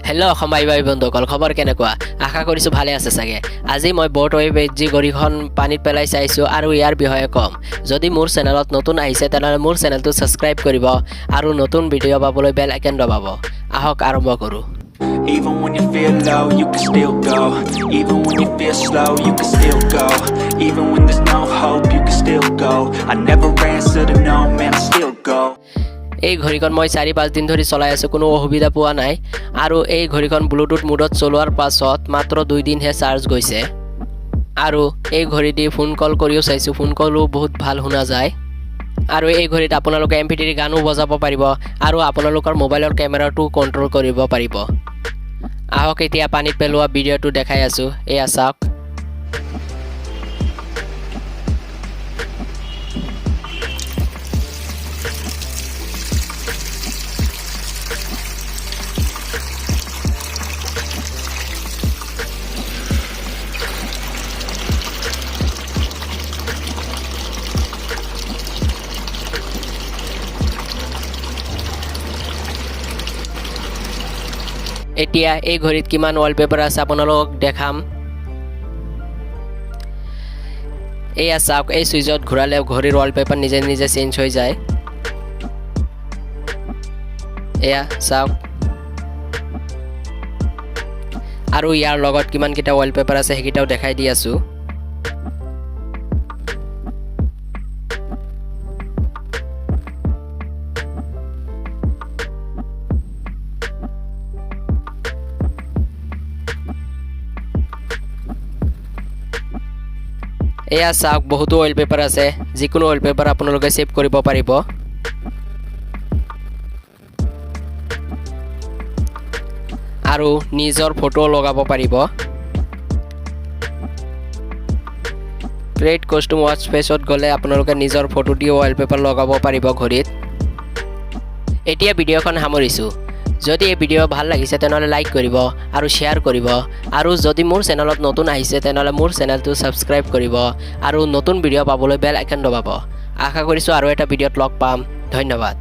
Hello' সময় ভাই বন্ধুসকল খবৰ কেনেকুৱা আশা কৰিছো ভালে আছে চাগে আজি মই BoAt জি গৰিখন পানীত পেলাই চাইছো আৰু ইয়াৰ বিষয়ে কম যদি মোৰ চেনেলত নতুন আহিছে তেনহলে মোৰ চেনেলটো সাবস্ক্ৰাইব কৰিব আৰু নতুন ভিডিঅ' পাবলৈ বেল আইকন দবাব আহক আৰম্ভ কৰো Even when you feel low, you can still go. Even when you feel slow, you can still go. Even when there's no hope, you can still go. I never answer to no, man, I still go. এই ঘড়িখন মই 4-5 দিন ধৰি চলাই আছো কোনো অসুবিধা পোৱা নাই আৰু এই ঘড়িখন ব্লুটুথ মোডত চলোৱাৰ পাছত মাত্ৰ 2 দিনহে চাৰ্জ গৈছে আৰু এই ঘড়ি দি ফোন কল কৰিও চাইছো ফোন কলও বহুত ভাল শুনা যায় আৰু এই ঘড়িত আপোনালোকে MP3 গানো বজাব পাৰিব আৰু আপোনালোকৰ মোবাইলৰ কেমেৰাটো কন্ট্ৰোল কৰিব পাৰিব আহক এতিয়া পানীত পেলোৱা ভিডিঅ'টো দেখাই আছো এয়া চাওক এতিয়া এই ঘড়িত কিমান ওয়ালপেপাৰ আছে আপোনালোকক দেখাম এয়া চাওক এই সুইচত ঘূৰালে ঘড়িৰ ওয়ালপেপাৰ নিজে নিজে চেঞ্জ হৈ যায় এয়া চাওক আৰু ইয়াৰ লগত কিমান কিটা ওয়ালপেপাৰ আছে হেকিটাও দেখাই দি আছো এয়া চাওক বহুতো ওয়ালপেপাৰ আছে যিকোনো ওয়ালপেপাৰ আপোনালোকে সেভ কৰিব পাৰিব আৰু নিজৰ ফটো লগাব পাৰিব ক্ৰিয়েট কাস্টম ওয়াচ স্পেচত গলে আপোনালোকে নিজৰ ফটো দি ওয়ালপেপাৰ লগাব পাৰিব ঘড়িত এতিয়া ভিডিঅ'খন সামৰিছো যদি এই ভিডিঅ' ভাল লাগিছে তেনহলে লাইক কৰিব আৰু শেয়াৰ কৰিব আৰু যদি মোৰ চেনেলত নতুন আহিছে তেনহলে মোৰ চেনেলটো সাবস্ক্ৰাইব কৰিব আৰু নতুন ভিডিঅ' পাবলৈ বেল আইকন দবাব আশা কৰিছো আৰু এটা ভিডিঅ'ত লগ পাম ধন্যবাদ